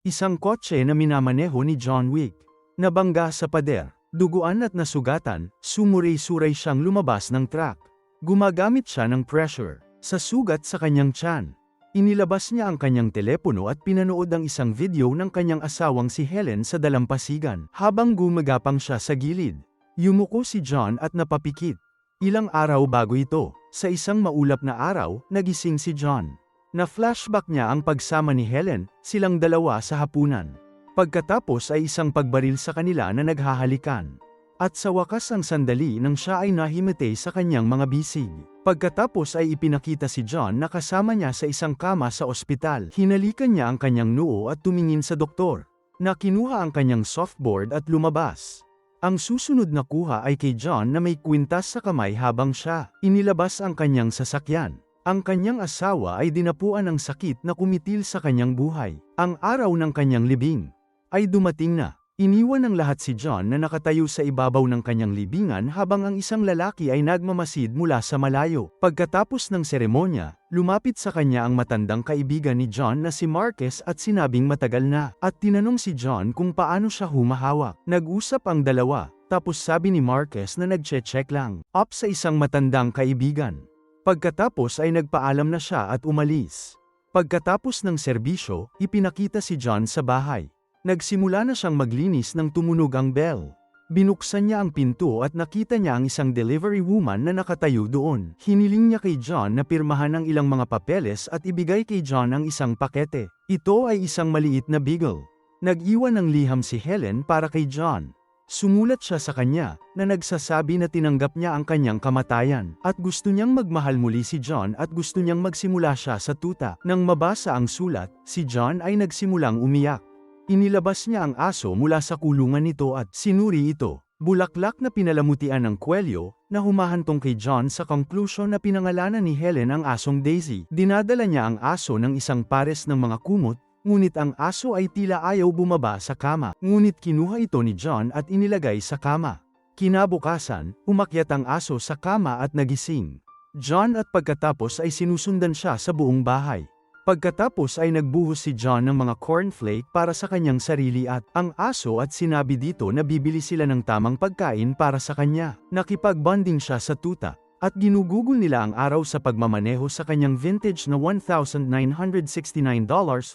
Isang kotse na minamaneho ni John Wick. Nabangga sa pader, duguan at nasugatan, sumuray-suray siyang lumabas ng truck. Gumagamit siya ng pressure sa sugat sa kanyang tiyan. Inilabas niya ang kanyang telepono at pinanood ang isang video ng kanyang asawang si Helen sa dalampasigan. Habang gumagapang siya sa gilid, yumuko si John at napapikit. Ilang araw bago ito, sa isang maulap na araw, nagising si John. Na-flashback niya ang pagsama ni Helen, silang dalawa sa hapunan. Pagkatapos ay isang pagbaril sa kanila na naghahalikan. At sa wakas ang sandali nang siya ay nahimatay sa kanyang mga bisig. Pagkatapos ay ipinakita si John na kasama niya sa isang kama sa ospital. Hinalikan niya ang kanyang noo at tumingin sa doktor, na kinuha ang kanyang softboard at lumabas. Ang susunod na kuha ay kay John na may kwintas sa kamay habang siya inilabas ang kanyang sasakyan. Ang kanyang asawa ay dinapuan ng sakit na kumitil sa kanyang buhay. Ang araw ng kanyang libing ay dumating na. Iniwan ng lahat si John na nakatayo sa ibabaw ng kanyang libingan habang ang isang lalaki ay nagmamasid mula sa malayo. Pagkatapos ng seremonya, lumapit sa kanya ang matandang kaibigan ni John na si Marquez at sinabing matagal na, at tinanong si John kung paano siya humahawak. Nag-usap ang dalawa, tapos sabi ni Marquez na nagche-check lang up sa isang matandang kaibigan. Pagkatapos ay nagpaalam na siya at umalis. Pagkatapos ng serbisyo, ipinakita si John sa bahay. Nagsimula na siyang maglinis nang tumunog ang bell. Binuksan niya ang pinto at nakita niya ang isang delivery woman na nakatayo doon. Hiniling niya kay John na pirmahan ang ilang mga papeles at ibigay kay John ang isang pakete. Ito ay isang maliit na beagle. Nag-iwan ng liham si Helen para kay John. Sumulat siya sa kanya na nagsasabi na tinanggap niya ang kanyang kamatayan at gusto niyang magmahal muli si John at gusto niyang magsimula siya sa tuta. Nang mabasa ang sulat, si John ay nagsimulang umiyak. Inilabas niya ang aso mula sa kulungan nito at sinuri ito. Bulaklak na pinalamutian ng kwelyo, na humahantong kay John sa conclusion na pinangalanan ni Helen ang asong Daisy. Dinadala niya ang aso ng isang pares ng mga kumot, ngunit ang aso ay tila ayaw bumaba sa kama. Ngunit kinuha ito ni John at inilagay sa kama. Kinabukasan, umakyat ang aso sa kama at nagising. John at pagkatapos ay sinusundan siya sa buong bahay. Pagkatapos ay nagbuhos si John ng mga cornflake para sa kanyang sarili at ang aso at sinabi dito na bibili sila ng tamang pagkain para sa kanya. Nakipag-bonding siya sa tuta at ginugugol nila ang araw sa pagmamaneho sa kanyang vintage na $1,969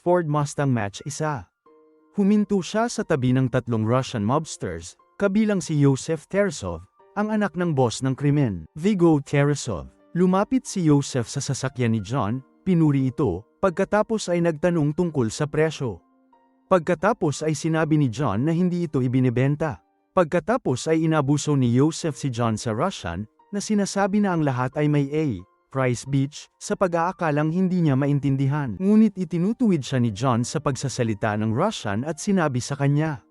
Ford Mustang Mach-1. Huminto siya sa tabi ng tatlong Russian mobsters, kabilang si Yosef Teresov, ang anak ng boss ng krimen, Viggo Teresov. Lumapit si Yosef sa sasakyan ni John, pinuri ito, pagkatapos ay nagtanong tungkol sa presyo. Pagkatapos ay sinabi ni John na hindi ito ibinebenta. Pagkatapos ay inabuso ni Yosef si John sa Russian, na sinasabi na ang lahat ay may price beach, sa pag-aakalang hindi niya maintindihan. Ngunit itinutuwid siya ni John sa pagsasalita ng Russian at sinabi sa kanya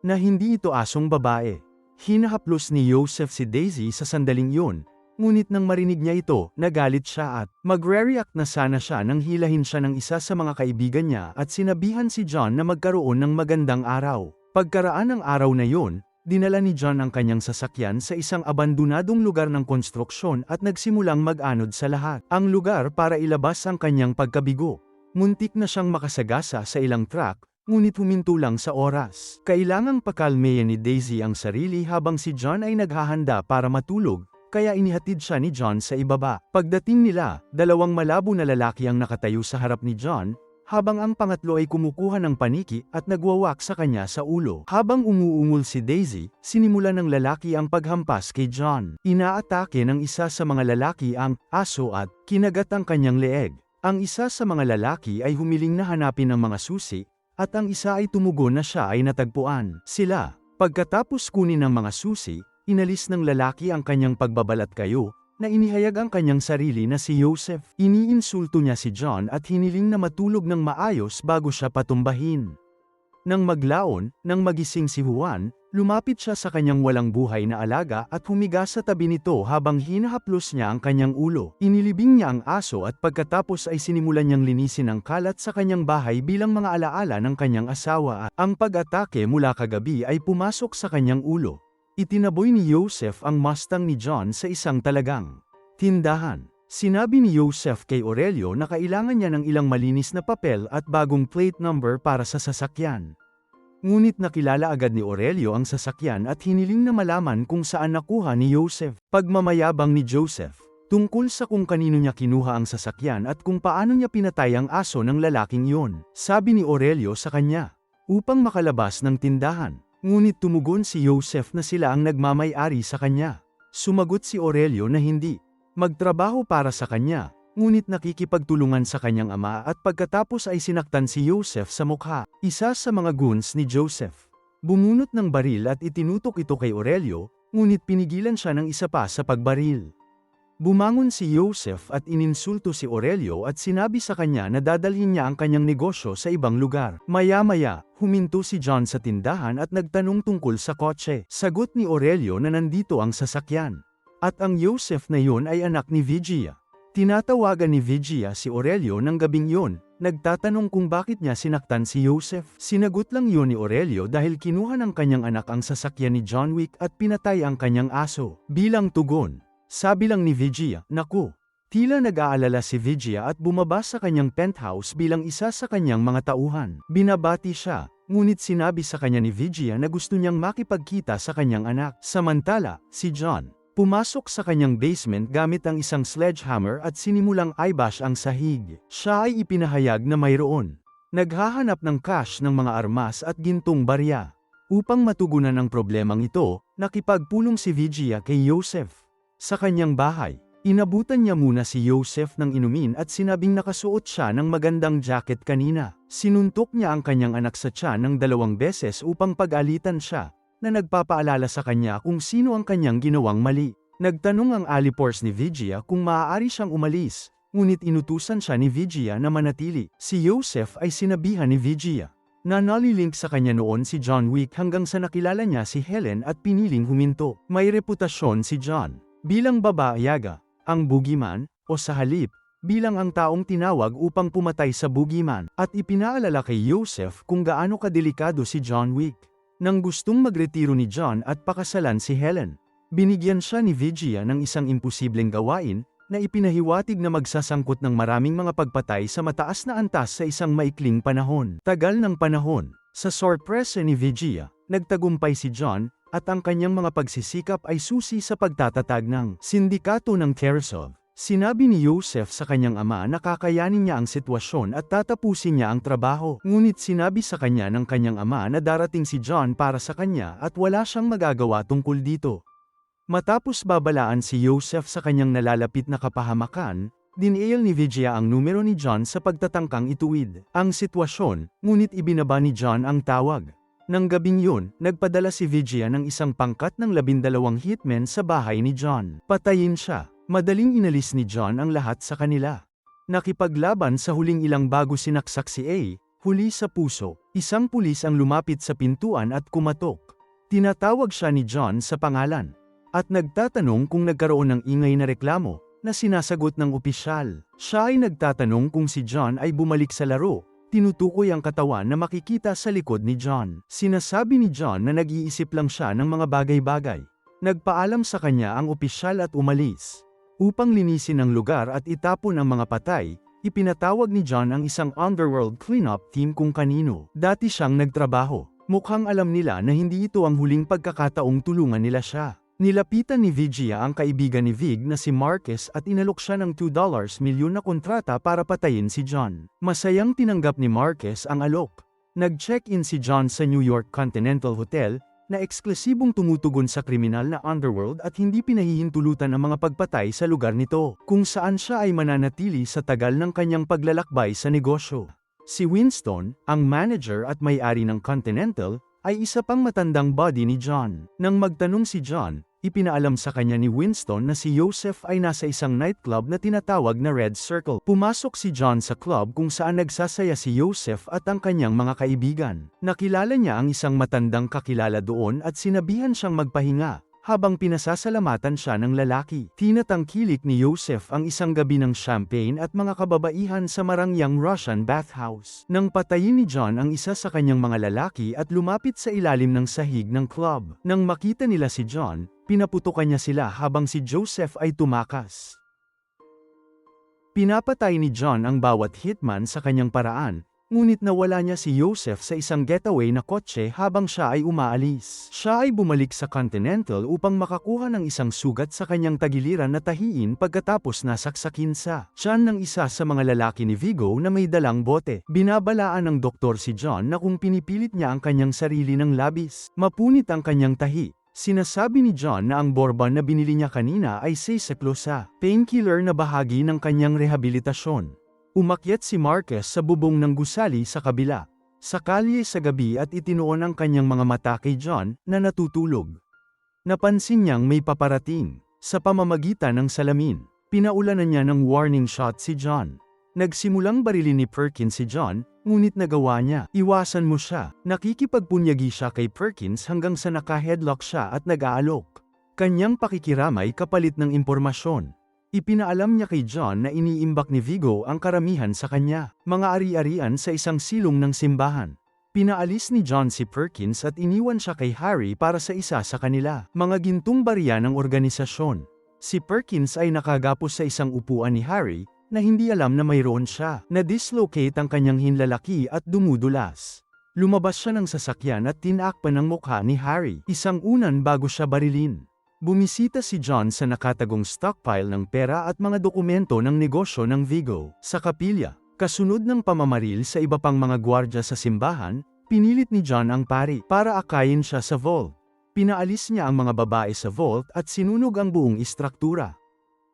na hindi ito asong babae. Hinahaplos ni Yosef si Daisy sa sandaling yun. Ngunit nang marinig niya ito, nagalit siya at magre-react na sana siya nang hilahin siya ng isa sa mga kaibigan niya at sinabihan si John na magkaroon ng magandang araw. Pagkaraan ng araw na yun, dinala ni John ang kanyang sasakyan sa isang abandonadong lugar ng konstruksyon at nagsimulang mag-anod sa lahat. Ang lugar para ilabas ang kanyang pagkabigo. Muntik na siyang makasagasa sa ilang truck, ngunit huminto lang sa oras. Kailangang pakalmeyan ni Daisy ang sarili habang si John ay naghahanda para matulog. Kaya inihatid siya ni John sa ibaba. Pagdating nila, dalawang malabo na lalaki ang nakatayo sa harap ni John, habang ang pangatlo ay kumukuha ng paniki at nagwawak sa kanya sa ulo. Habang umuungol si Daisy, sinimula ng lalaki ang paghampas kay John. Inaatake ng isa sa mga lalaki ang aso at kinagat ang kanyang leeg. Ang isa sa mga lalaki ay humiling na hanapin ang mga susi, at ang isa ay tumugon na siya ay natagpuan. Sila, pagkatapos kunin ang mga susi, inalis ng lalaki ang kanyang pagbabalat kayo, na inihayag ang kanyang sarili na si Yosef. Iniinsulto niya si John at hiniling na matulog ng maayos bago siya patumbahin. Nang maglaon, nang magising si Juan, lumapit siya sa kanyang walang buhay na alaga at humiga sa tabi nito habang hinahaplos niya ang kanyang ulo. Inilibing niya ang aso at pagkatapos ay sinimulan niyang linisin ang kalat sa kanyang bahay bilang mga alaala ng kanyang asawa at ang pag-atake mula kagabi ay pumasok sa kanyang ulo. Itinaboy ni Yosef ang Mustang ni John sa isang talagang tindahan. Sinabi ni Joseph kay Aurelio na kailangan niya ng ilang malinis na papel at bagong plate number para sa sasakyan. Ngunit nakilala agad ni Aurelio ang sasakyan at hiniling na malaman kung saan nakuha ni Joseph. Pagmamayabang ni Joseph tungkol sa kung kanino niya kinuha ang sasakyan at kung paano niya pinatay ang aso ng lalaking iyon. Sabi ni Aurelio sa kanya, upang makalabas ng tindahan. Ngunit tumugon si Joseph na sila ang nagmamay-ari sa kanya. Sumagot si Aurelio na hindi magtrabaho para sa kanya, ngunit nakikipagtulungan sa kanyang ama at pagkatapos ay sinaktan si Joseph sa mukha. Isa sa mga goons ni Joseph bumunot ng baril at itinutok ito kay Aurelio, ngunit pinigilan siya ng isa pa sa pagbaril. Bumangon si Joseph at ininsulto si Aurelio at sinabi sa kanya na dadalhin niya ang kanyang negosyo sa ibang lugar. Maya-maya, huminto si John sa tindahan at nagtanong tungkol sa kotse. Sagot ni Aurelio na nandito ang sasakyan. At ang Joseph na yun ay anak ni Vigia. Tinatawagan ni Vigia si Aurelio ng gabing yun, nagtatanong kung bakit niya sinaktan si Joseph. Sinagot lang yun ni Aurelio dahil kinuha ng kanyang anak ang sasakyan ni John Wick at pinatay ang kanyang aso. Bilang tugon, sabi lang ni Vigia, naku. Tila nag-aalala si Vigia at bumaba sa kanyang penthouse bilang isa sa kanyang mga tauhan. Binabati siya, ngunit sinabi sa kanya ni Vigia na gusto niyang makipagkita sa kanyang anak. Samantala, si John pumasok sa kanyang basement gamit ang isang sledgehammer at sinimulang eyebash ang sahig. Siya ay ipinahayag na mayroon naghahanap ng cash ng mga armas at gintong barya. Upang matugunan ang problemang ito, nakipagpulong si Vigia kay Joseph. Sa kanyang bahay, inabutan niya muna si Joseph ng inumin at sinabing nakasuot siya ng magandang jacket kanina. Sinuntok niya ang kanyang anak sa tiyan ng 2 beses upang pag-alitan siya, na nagpapaalala sa kanya kung sino ang kanyang ginawang mali. Nagtanong ang Alipors ni Vigia kung maaari siyang umalis, ngunit inutusan siya ni Vigia na manatili. Si Joseph ay sinabihan ni Vigia na nalilink sa kanya noon si John Wick hanggang sa nakilala niya si Helen at piniling huminto. May reputasyon si John bilang babayaga, ang boogeyman, o sa halip, bilang ang taong tinawag upang pumatay sa boogeyman, at ipinaalala kay Joseph kung gaano kadelikado si John Wick. Nang gustong magretiro ni John at pakasalan si Helen, binigyan siya ni Vigia ng isang imposibleng gawain, na ipinahiwatig na magsasangkot ng maraming mga pagpatay sa mataas na antas sa isang maikling panahon. Tagal ng panahon, sa sorpresa ni Vigia, nagtagumpay si John, at ang kanyang mga pagsisikap ay susi sa pagtatatag ng sindikato ng Keresov. Sinabi ni Joseph sa kanyang ama na kakayanin niya ang sitwasyon at tatapusin niya ang trabaho. Ngunit sinabi sa kanya ng kanyang ama na darating si John para sa kanya at wala siyang magagawa tungkol dito. Matapos babalaan si Joseph sa kanyang nalalapit na kapahamakan, dinial ni Vigia ang numero ni John sa pagtatangkang ituwid ang sitwasyon, ngunit ibinaba ni John ang tawag. Nang gabing yun, nagpadala si Vigia ng isang pangkat ng 12 hitmen sa bahay ni John. Patayin siya. Madaling inalis ni John ang lahat sa kanila. Nakipaglaban sa huling ilang bago sinaksak si A, huli sa puso. Isang pulis ang lumapit sa pintuan at kumatok. Tinatawag siya ni John sa pangalan. At nagtatanong kung nagkaroon ng ingay na reklamo, na sinasagot ng opisyal. Siya ay nagtatanong kung si John ay bumalik sa laro. Tinutukoy ang katawan na makikita sa likod ni John. Sinasabi ni John na nag-iisip lang siya ng mga bagay-bagay. Nagpaalam sa kanya ang opisyal at umalis. Upang linisin ang lugar at itapon ang mga patay, ipinatawag ni John ang isang underworld cleanup team kung kanino dati siyang nagtrabaho. Mukhang alam nila na hindi ito ang huling pagkakataong tulungan nila siya. Nilapitan ni Vigia ang kaibigan ni Vig na si Marcus at inalok siya ng $2 milyon na kontrata para patayin si John. Masayang tinanggap ni Marcus ang alok. Nag-check-in si John sa New York Continental Hotel, na eksklusibong tumutugon sa kriminal na underworld at hindi pinahihintulutan ang mga pagpatay sa lugar nito, kung saan siya ay mananatili sa tagal ng kanyang paglalakbay sa negosyo. Si Winston, ang manager at may-ari ng Continental, ay isa pang matandang buddy ni John. Nang magtanong si John, ipinaalam sa kanya ni Winston na si Joseph ay nasa isang nightclub na tinatawag na Red Circle. Pumasok si John sa club kung saan nagsasaya si Joseph at ang kanyang mga kaibigan. Nakilala niya ang isang matandang kakilala doon at sinabihan siyang magpahinga, habang pinasasalamatan siya ng lalaki. Tinatangkilik ni Joseph ang isang gabi ng champagne at mga kababaihan sa marangyang Russian bathhouse. Nang patayin ni John ang isa sa kanyang mga lalaki at lumapit sa ilalim ng sahig ng club. Nang makita nila si John, pinaputukan niya sila habang si Joseph ay tumakas. Pinapatay ni John ang bawat hitman sa kanyang paraan, ngunit nawala niya si Joseph sa isang getaway na kotse habang siya ay umaalis. Siya ay bumalik sa Continental upang makakuha ng isang sugat sa kanyang tagiliran na tahiin pagkatapos nasaksakin sa tiyan ng isa sa mga lalaki ni Vigo na may dalang bote. Binabalaan ng doktor si John na kung pinipilit niya ang kanyang sarili ng labis, mapunit ang kanyang tahi. Sinasabi ni John na ang Bourbon na binili niya kanina ay seseklo sa painkiller na bahagi ng kanyang rehabilitasyon. Umakyat si Marquez sa bubong ng gusali sa kabila, sa kalye sa gabi at itinuon ang kanyang mga mata kay John na natutulog. Napansin niyang may paparating. Sa pamamagitan ng salamin, pinaulanan niya ng warning shot si John. Nagsimulang barilin ni Perkins si John, ngunit nagawa niya. Iwasan mo siya. Nakikipagpunyagi siya kay Perkins hanggang sa naka-headlock siya at nag-aalok. Kanyang pakikiramay kapalit ng impormasyon. Ipinaalam niya kay John na iniimbak ni Vigo ang karamihan sa kanya, mga ari-arian sa isang silong ng simbahan. Pinaalis ni John si Perkins at iniwan siya kay Harry para sa isa sa kanila, mga gintong barya ng organisasyon. Si Perkins ay nakagapos sa isang upuan ni Harry, na hindi alam na mayroon siya. Na-dislocate ang kanyang hinlalaki at dumudulas. Lumabas siya ng sasakyan at tinakpan ang mukha ni Harry, isang unan bago siya barilin. Bumisita si John sa nakatagong stockpile ng pera at mga dokumento ng negosyo ng Vigo. Sa kapilya, kasunod ng pamamaril sa iba pang mga gwardya sa simbahan, pinilit ni John ang pari para akayin siya sa vault. Pinaalis niya ang mga babae sa vault at sinunog ang buong istruktura.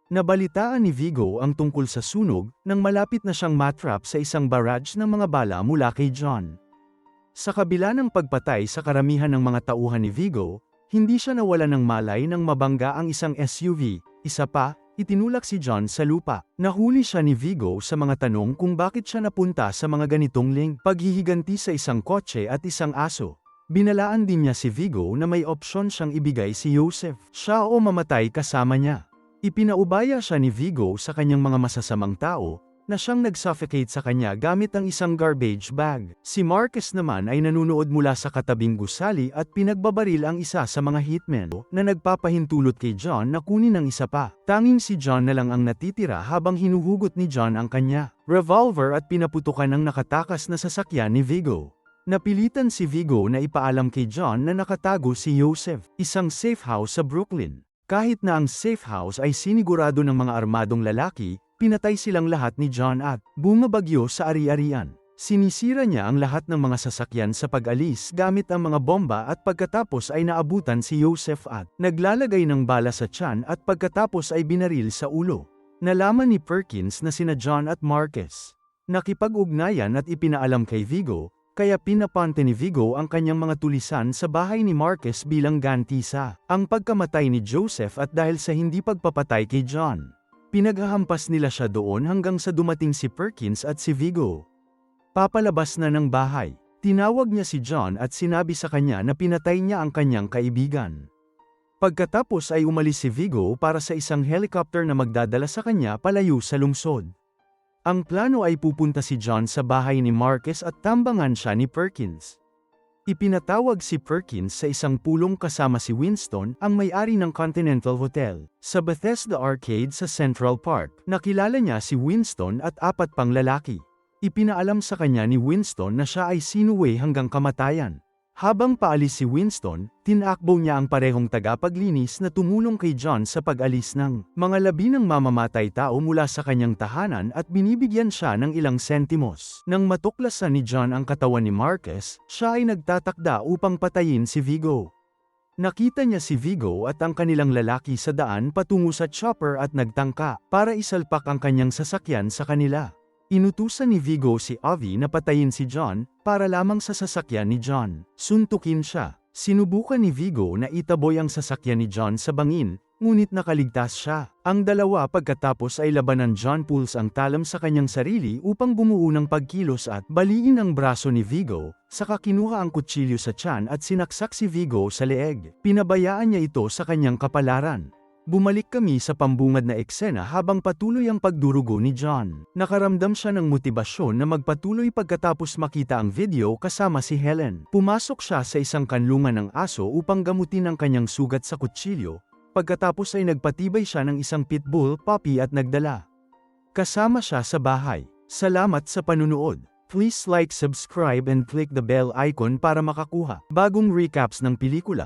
Nabalitaan ni Vigo ang tungkol sa sunog nang malapit na siyang matrap sa isang barrage ng mga bala mula kay John. Sa kabila ng pagpatay sa karamihan ng mga tauhan ni Vigo, hindi siya nawala ng malay nang mabangga ang isang SUV. Isa pa, itinulak si John sa lupa. Nahuli siya ni Vigo sa mga tanong kung bakit siya napunta sa mga ganitong paghihiganti sa isang kotse at isang aso. Binalaan din niya si Vigo na may opsyon siyang ibigay si Joseph, siya o mamatay kasama niya. Ipinaubaya siya ni Vigo sa kanyang mga masasamang tao, na siyang nag-suffocate sa kanya gamit ang isang garbage bag. Si Marquez naman ay nanunood mula sa katabing gusali at pinagbabaril ang isa sa mga hitmen na nagpapahintulot kay John na kunin ang isa pa. Tanging si John na lang ang natitira habang hinuhugot ni John ang kanya revolver at pinaputukan ang nakatakas na sasakyan ni Vigo. Napilitan si Vigo na ipaalam kay John na nakatago si Joseph, isang safe house sa Brooklyn. Kahit na ang safe house ay sinigurado ng mga armadong lalaki, pinatay silang lahat ni John at bumabagyo sa ari-arian. Sinisira niya ang lahat ng mga sasakyan sa pag-alis gamit ang mga bomba at pagkatapos ay naabutan si Joseph at naglalagay ng bala sa tiyan at pagkatapos ay binaril sa ulo. Nalaman ni Perkins na sina John at Marquez nakipag-ugnayan at ipinaalam kay Vigo, kaya pinapante ni Vigo ang kanyang mga tulisan sa bahay ni Marquez bilang ganti sa ang pagkamatay ni Joseph at dahil sa hindi pagpapatay kay John. Pinaghahampas nila siya doon hanggang sa dumating si Perkins at si Vigo. Papalabas na ng bahay, tinawag niya si John at sinabi sa kanya na pinatay niya ang kanyang kaibigan. Pagkatapos ay umalis si Vigo para sa isang helicopter na magdadala sa kanya palayo sa lungsod. Ang plano ay pupunta si John sa bahay ni Marquez at tambangan siya ni Perkins. Ipinatawag si Perkins sa isang pulong kasama si Winston, ang may-ari ng Continental Hotel, sa Bethesda Arcade sa Central Park. Nakilala niya si Winston at 4 pang lalaki. Ipinaalam sa kanya ni Winston na siya ay sinuway hanggang kamatayan. Habang paalis si Winston, tinakbo niya ang parehong tagapaglinis na tumulong kay John sa pag-alis ng mga labi ng mamamatay tao mula sa kanyang tahanan at binibigyan siya ng ilang sentimos. Nang matuklasan ni John ang katawan ni Marquez, siya ay nagtatakda upang patayin si Vigo. Nakita niya si Vigo at ang kanilang lalaki sa daan patungo sa chopper at nagtangka para isalpak ang kanyang sasakyan sa kanila. Inutusan ni Vigo si Avi na patayin si John, para lamang sa sasakyan ni John. Suntukin siya. Sinubukan ni Vigo na itaboy ang sasakyan ni John sa bangin, ngunit nakaligtas siya. Ang dalawa pagkatapos ay labanan John pulls ang talam sa kanyang sarili upang bumuo ng pagkilos at baliin ang braso ni Vigo, saka kinuha ang kutsilyo sa tiyan at sinaksak si Vigo sa leeg. Pinabayaan niya ito sa kanyang kapalaran. Bumalik kami sa pambungad na eksena habang patuloy ang pagdurugo ni John. Nakaramdam siya ng motibasyon na magpatuloy pagkatapos makita ang video kasama si Helen. Pumasok siya sa isang kanlungan ng aso upang gamutin ang kanyang sugat sa kutsilyo, pagkatapos ay nagpatibay siya ng isang pitbull puppy at nagdala. Kasama siya sa bahay. Salamat sa panunood. Please like, subscribe and click the bell icon para makakuha bagong recaps ng pelikula.